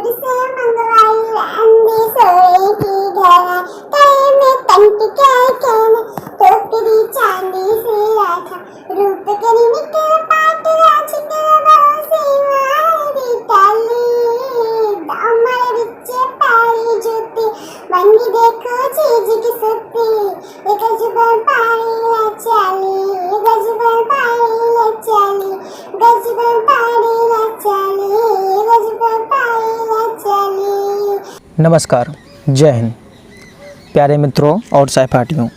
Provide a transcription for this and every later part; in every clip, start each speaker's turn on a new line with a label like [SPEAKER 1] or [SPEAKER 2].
[SPEAKER 1] दूर से मंगवाई अंधी सोए की घर कहे में कंट क्या कहना टोकरी चांदी से आखा रूप करी निकल पाट राज करवा से मारी टाली दामर बिच्चे पाई जूती मंगी देखो चीज की सुती एक जुबान पाई ला चाली एक जुबान पाई ला चाली गजबन पाई ला चाली गजबन पाई ला चाली।
[SPEAKER 2] नमस्कार, जय हिंद प्यारे मित्रों और सहपाठियों,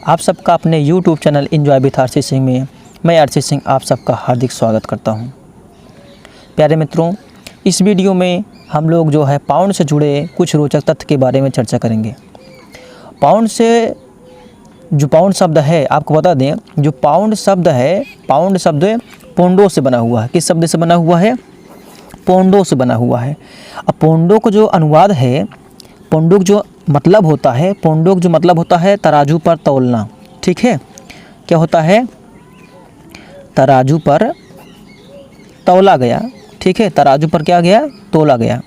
[SPEAKER 2] आप सबका अपने YouTube channel enjoy with RC Singh में मैं आरसी सिंह आप सबका हार्दिक स्वागत करता हूं। प्यारे मित्रों, इस वीडियो में हम लोग जो है पाउंड से जुड़े कुछ रोचक तथ्य के बारे में चर्चा करेंगे। पाउंड शब्द है, आपको बता दें, जो पाउंड शब्द है, पाउंड शब्द पोंडो से बना हुआ है। किस शब्द से बना हुआ है? पोंडो से बना हुआ है। अब पोंडो को जो अनुवाद है, पोंडो जो मतलब होता है, पोंडो जो मतलब होता है तराजू पर तौलना। ठीक है, क्या होता है? तराजू पर तौला गया। ठीक है, तराजू पर क्या गया? तौला गया,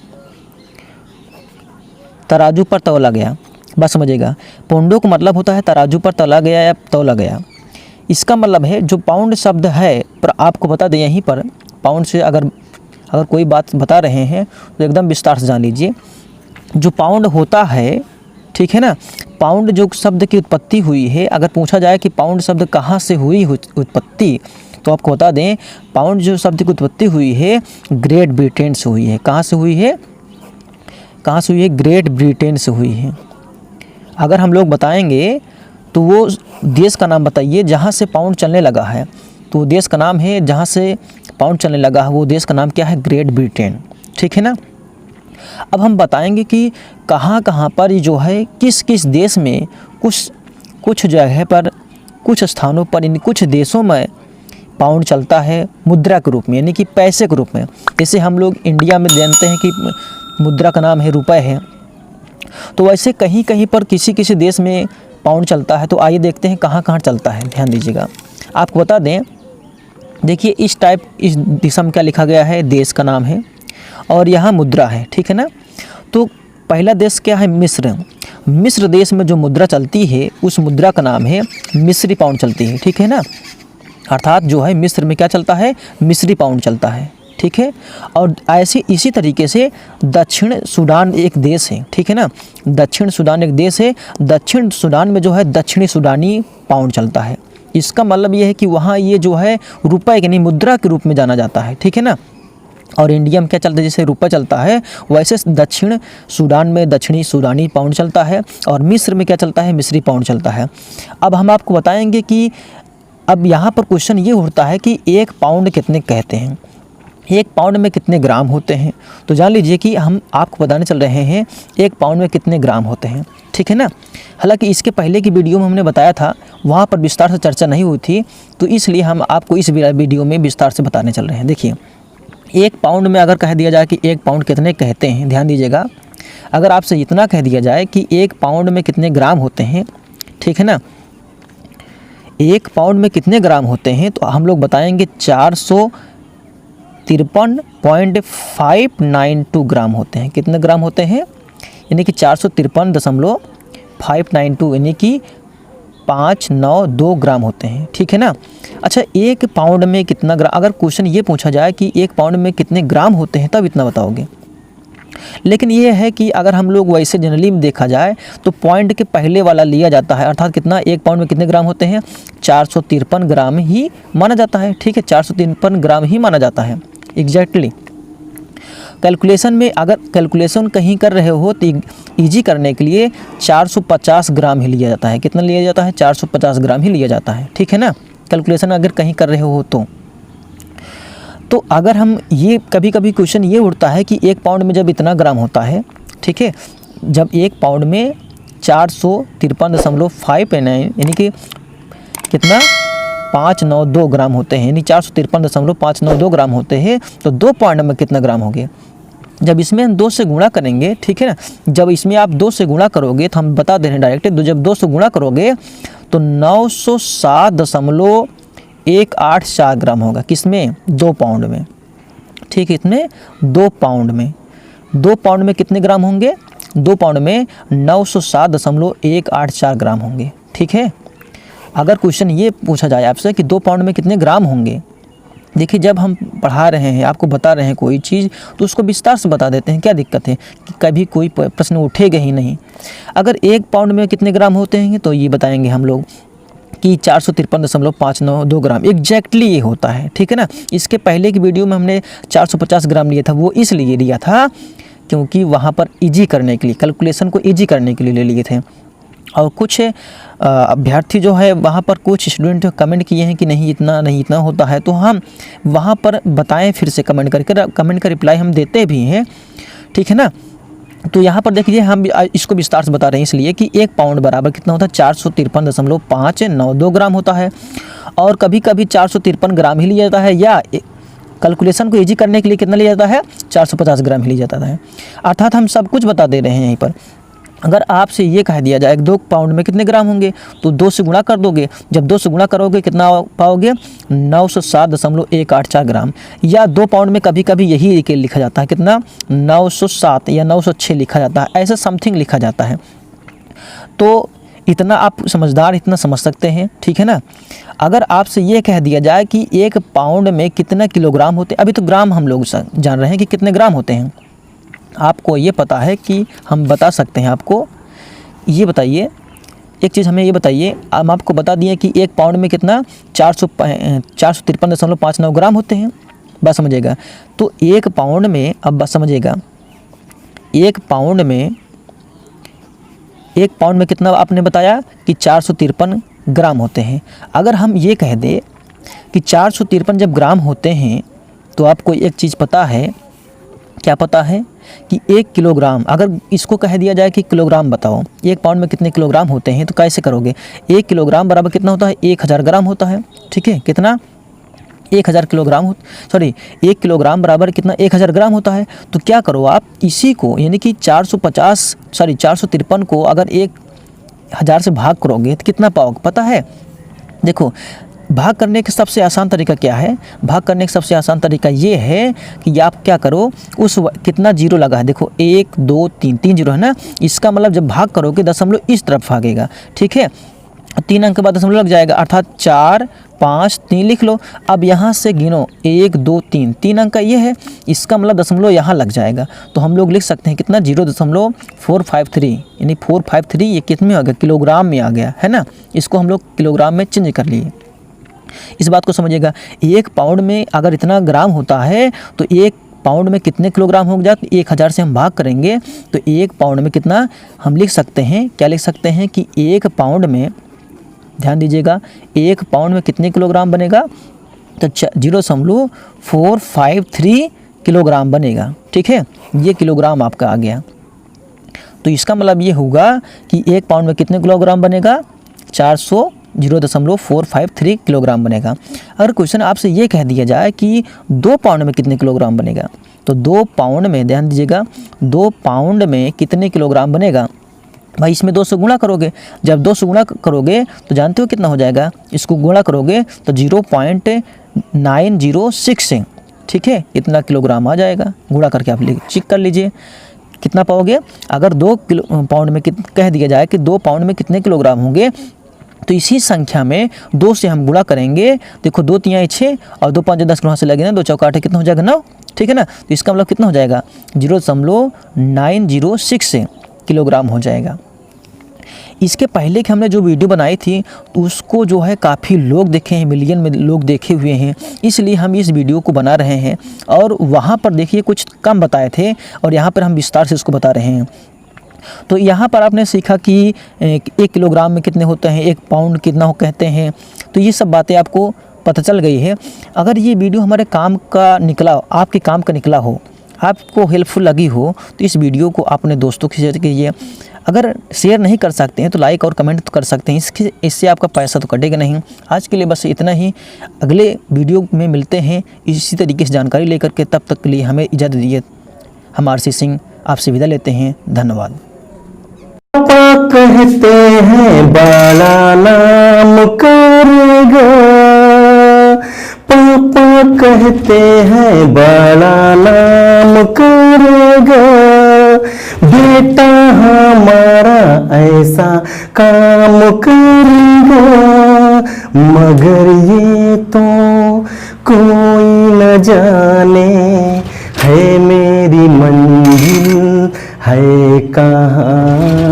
[SPEAKER 2] तराजू पर तौला गया। बस समझिएगा, पोंडो का मतलब होता है तराजू पर तौला गया या तौला गया। इसका मतलब है जो पाउंड शब्द है, पर आपको बता दें यहीं पर पाउंड से अगर कोई बात बता रहे हैं तो एकदम विस्तार से जान लीजिए। जो पाउंड होता है, ठीक है ना, पाउंड जो शब्द की उत्पत्ति हुई है, अगर पूछा जाए कि पाउंड शब्द कहाँ से हुई उत्पत्ति, तो आपको बता दें पाउंड जो शब्द की उत्पत्ति हुई है ग्रेट ब्रिटेन से हुई है। कहाँ से हुई है? कहाँ से हुई है? ग्रेट ब्रिटेन से हुई है। अगर हम लोग बताएंगे तो वो देश का नाम बताइए जहाँ से पाउंड चलने लगा है। तो देश का नाम है जहाँ से पाउंड चलने लगा है, वो देश का नाम क्या है? Great Britain. ठीक है ना। अब हम बताएंगे कि कहाँ कहाँ पर ये जो है किस किस देश में कुछ जगह पर, कुछ स्थानों पर, इन कुछ देशों में पाउंड चलता है मुद्रा के रूप में, यानी कि पैसे के रूप में। जैसे हम लोग इंडिया में जानते हैं कि मुद्रा का नाम है रुपए है, तो वैसे कहीं कहीं पर किसी किसी देश में पाउंड चलता है। तो आइए देखते हैं कहाँ कहाँ चलता है। ध्यान दीजिएगा, आपको बता दें, देखिए इस दिशा में क्या लिखा गया है? देश का नाम है और यहाँ मुद्रा है। ठीक है ना। तो पहला देश क्या है? मिस्र। मिस्र देश में जो मुद्रा चलती है उस मुद्रा का नाम है मिस्री पाउंड चलती है। ठीक है ना, अर्थात जो है मिस्र में क्या चलता है? मिस्री पाउंड चलता है। ठीक है। और ऐसे इसी तरीके से दक्षिण सूडान एक देश है। ठीक है ना, दक्षिण सूडान एक देश है। दक्षिण सूडान में जो है दक्षिणी सूडानी पाउंड चलता है। इसका मतलब ये है कि वहाँ ये जो है रुपए यानी मुद्रा के रूप में जाना जाता है। ठीक है ना। और इंडिया में क्या चलता है? जैसे रुपये चलता है वैसे दक्षिण सूडान में दक्षिणी सूडानी पाउंड चलता है और मिस्र में क्या चलता है? मिस्री पाउंड चलता है। अब हम आपको बताएंगे कि अब यहाँ पर क्वेश्चन ये उठता है कि एक पाउंड कितने कहते हैं, एक पाउंड में कितने ग्राम होते हैं। तो जान लीजिए कि हम आपको बताने चल रहे हैं एक पाउंड में कितने ग्राम होते हैं। ठीक है ना। हालांकि इसके पहले की वीडियो में हमने बताया था, वहाँ पर विस्तार से चर्चा नहीं हुई थी, तो इसलिए हम आपको इस वीडियो में विस्तार से बताने चल रहे हैं। देखिए, एक पाउंड में अगर कह दिया जाए कि एक पाउंड कितने कहते हैं, ध्यान दीजिएगा, अगर आपसे इतना कह दिया जाए कि एक पाउंड में कितने ग्राम होते हैं, ठीक है ना, एक पाउंड में कितने ग्राम होते हैं, तो हम लोग बताएंगे 453.592 ग्राम होते हैं। कितने ग्राम होते हैं? यानी कि 453.592 यानी कि 592 ग्राम होते हैं। ठीक है ना। अच्छा, एक पाउंड में कितना ग्राम, अगर क्वेश्चन ये पूछा जाए कि एक पाउंड में कितने ग्राम होते हैं तब इतना बताओगे। लेकिन ये है कि अगर हम लोग वैसे जनरली में देखा जाए तो पॉइंट के पहले वाला लिया जाता है, अर्थात कितना, एक पाउंड में कितने ग्राम होते हैं? 453 ग्राम ही माना जाता है। ठीक है, 453 ग्राम ही माना जाता है एग्जैक्टली। कैलकुलेशन में अगर कैलकुलेशन कहीं कर रहे हो तो ईजी करने के लिए 450 ग्राम ही लिया जाता है। कितना लिया जाता है? 450 ग्राम ही लिया जाता है। ठीक है ना, कैलकुलेशन अगर कहीं कर रहे हो तो अगर हम ये कभी कभी क्वेश्चन ये उठता है कि एक पाउंड में जब इतना ग्राम होता है, ठीक है, जब एक पाउंड में 453.5 यानी कि कितना 592 ग्राम होते हैं, यानी 453.592 ग्राम होते हैं, तो 2 पाउंड में कितना ग्राम हो गए? जब इसमें हम 2 से गुणा करेंगे, ठीक है ना, जब इसमें आप 2 से गुणा करोगे तो हम बता दे रहे हैं डायरेक्ट, तो जब 2 से गुणा करोगे तो 907.184 ग्राम होगा। किसमें? 2 पाउंड में। ठीक है, इतने 2 पाउंड में। 2 पाउंड में कितने ग्राम होंगे? 2 पाउंड में 907.184 ग्राम होंगे। ठीक है, अगर क्वेश्चन ये पूछा जाए आपसे कि 2 पाउंड में कितने ग्राम होंगे, देखिए जब हम पढ़ा रहे हैं, आपको बता रहे हैं कोई चीज़, तो उसको विस्तार से बता देते हैं। क्या दिक्कत है कि कभी कोई प्रश्न उठेगा ही नहीं। अगर 1 पाउंड में कितने ग्राम होते हैं तो ये बताएंगे हम लोग कि 453.592 ग्राम एग्जैक्टली ये होता है। ठीक है ना। इसके पहले की वीडियो में हमने 450 ग्राम लिया था, वो इसलिए लिया था क्योंकि वहाँ पर ईजी करने के लिए, कैलकुलेशन को ईजी करने के लिए ले लिए थे। और कुछ अभ्यर्थी जो है वहाँ पर कुछ स्टूडेंट कमेंट किए हैं कि नहीं इतना होता है, तो हम वहाँ पर बताएं फिर से कमेंट करके, कमेंट का रिप्लाई हम देते भी हैं। ठीक है ना। तो यहाँ पर देखिए हम इसको विस्तार से बता रहे हैं इसलिए कि 1 पाउंड बराबर कितना होता है? 453.592 ग्राम होता है। और कभी कभी 453 ग्राम ही लिया जाता है, या कैलकुलेशन को ईजी करने के लिए कितना लिया जाता है? 450 ग्राम ही लिया जाता है। अर्थात हम सब कुछ बता दे रहे हैं यहीं पर। अगर आपसे ये कह दिया जाए 2 पाउंड में कितने ग्राम होंगे, तो 2 से गुणा कर दोगे। जब 2 से गुणा करोगे कितना पाओगे? 907.184 ग्राम। या 2 पाउंड में कभी कभी यही लिखा जाता है, कितना? 907 या 906 लिखा जाता है, ऐसा समथिंग लिखा जाता है। तो इतना आप समझदार इतना समझ सकते हैं। ठीक है ना। अगर आपसे ये कह दिया जाए कि 1 पाउंड में कितना किलोग्राम होते हैं, अभी तो ग्राम हम लोग जान रहे हैं कि कितने ग्राम होते हैं, आपको ये पता है कि हम बता सकते हैं आपको। ये बताइए एक चीज़, हमें ये बताइए, हम आपको बता दिए कि 1 पाउंड में कितना 453.592 ग्राम होते हैं। बात समझिएगा। तो 1 पाउंड में, अब बात समझिएगा, 1 पाउंड में कितना आपने बताया कि 453 ग्राम होते हैं। अगर हम ये कह दें कि 453 जब ग्राम होते हैं, तो आपको एक चीज़ पता है, क्या पता है कि 1 किलोग्राम, अगर इसको कह दिया जाए कि किलोग्राम बताओ 1 पाउंड में कितने किलोग्राम होते हैं, तो कैसे करोगे? 1 किलोग्राम बराबर कितना होता है? 1000 ग्राम होता है। ठीक है, कितना? 1000 किलोग्राम 1 किलोग्राम बराबर कितना? 1000 ग्राम होता है। तो क्या करो आप, इसी को यानी कि 453 को अगर 1000 से भाग करोगे तो कितना पाओगे पता है? देखो, भाग करने का सबसे आसान तरीका क्या है? भाग करने का सबसे आसान तरीका ये है कि आप क्या करो, उस कितना जीरो लगा है, देखो 1 2 3 जीरो है ना, इसका मतलब जब भाग करोगे दशमलव इस तरफ भागेगा। ठीक है, 3 अंक के बाद दशमलव लग जाएगा, अर्थात 4 5 3 लिख लो। अब यहाँ से गिनो 1 2 3 अंक का ये है, इसका मतलब दशमलव यहाँ लग जाएगा। तो हम लोग लिख सकते हैं कितना? 0.453, यानी 453 ये कितने में आ गया? किलोग्राम में आ गया है ना। इसको हम लोग किलोग्राम में चेंज कर लिए। इस बात को समझिएगा। 1 पाउंड में अगर इतना ग्राम होता है तो 1 पाउंड में कितने किलोग्राम हो गया? 1000 से हम भाग करेंगे तो 1 पाउंड में कितना हम लिख सकते हैं? क्या लिख सकते हैं कि 1 पाउंड में, ध्यान दीजिएगा, 1 पाउंड में कितने किलोग्राम बनेगा? तो 0.453 किलोग्राम बनेगा। ठीक है, ये किलोग्राम आपका आ गया। तो इसका मतलब ये होगा कि 1 पाउंड में कितने किलोग्राम बनेगा? 0.453 किलोग्राम बनेगा। अगर क्वेश्चन आपसे ये कह दिया जाए कि 2 पाउंड में कितने किलोग्राम बनेगा, तो 2 पाउंड में, ध्यान दीजिएगा, 2 पाउंड में कितने किलोग्राम बनेगा? भाई इसमें 2 से गुणा करोगे। जब 2 से गुणा करोगे तो जानते हो कितना हो जाएगा? इसको गुणा करोगे तो 0.906 से, ठीक है, इतना किलोग्राम आ जाएगा। गुणा करके आप चेक कर लीजिए कितना पाओगे। अगर 2 पाउंड में कह दिया जाए कि 2 पाउंड में कितने किलोग्राम होंगे, तो इसी संख्या में 2 से हम गुणा करेंगे। देखो 2 3 6 और 2 5 10 वहाँ से लगे ना, 2 चौका 8 कितना हो जाएगा? 9। ठीक है ना। तो इसका मतलब कितना हो जाएगा? 0.906 किलोग्राम हो जाएगा। इसके पहले कि हमने जो वीडियो बनाई थी उसको जो है काफ़ी लोग देखे हैं, मिलियन में लोग देखे हुए हैं, इसलिए हम इस वीडियो को बना रहे हैं। और वहाँ पर देखिए कुछ कम बताए थे और यहाँ पर हम विस्तार से इसको बता रहे हैं। तो यहाँ पर आपने सीखा कि 1 किलोग्राम में कितने होते हैं, 1 पाउंड कितना हो कहते हैं। तो ये सब बातें आपको पता चल गई है। अगर ये वीडियो हमारे काम का निकला, आपके काम का निकला हो, आपको हेल्पफुल लगी हो, तो इस वीडियो को अपने दोस्तों के शेयर कीजिए। अगर शेयर नहीं कर सकते हैं तो लाइक और कमेंट तो कर सकते हैं, इससे आपका पैसा तो कटेगा नहीं। आज के लिए बस इतना ही। अगले वीडियो में मिलते हैं इसी तरीके से जानकारी लेकर के। तब तक के लिए हमें इजाज़त दीजिए। हम आरसी सिंह आपसे विदा लेते हैं। धन्यवाद।
[SPEAKER 3] पापा कहते हैं बड़ा नाम करेगा, पापा कहते हैं बड़ा नाम करेगा, बेटा हमारा ऐसा काम करेगा, मगर ये तो कोई न जाने है मेरी मंजिल है कहाँ।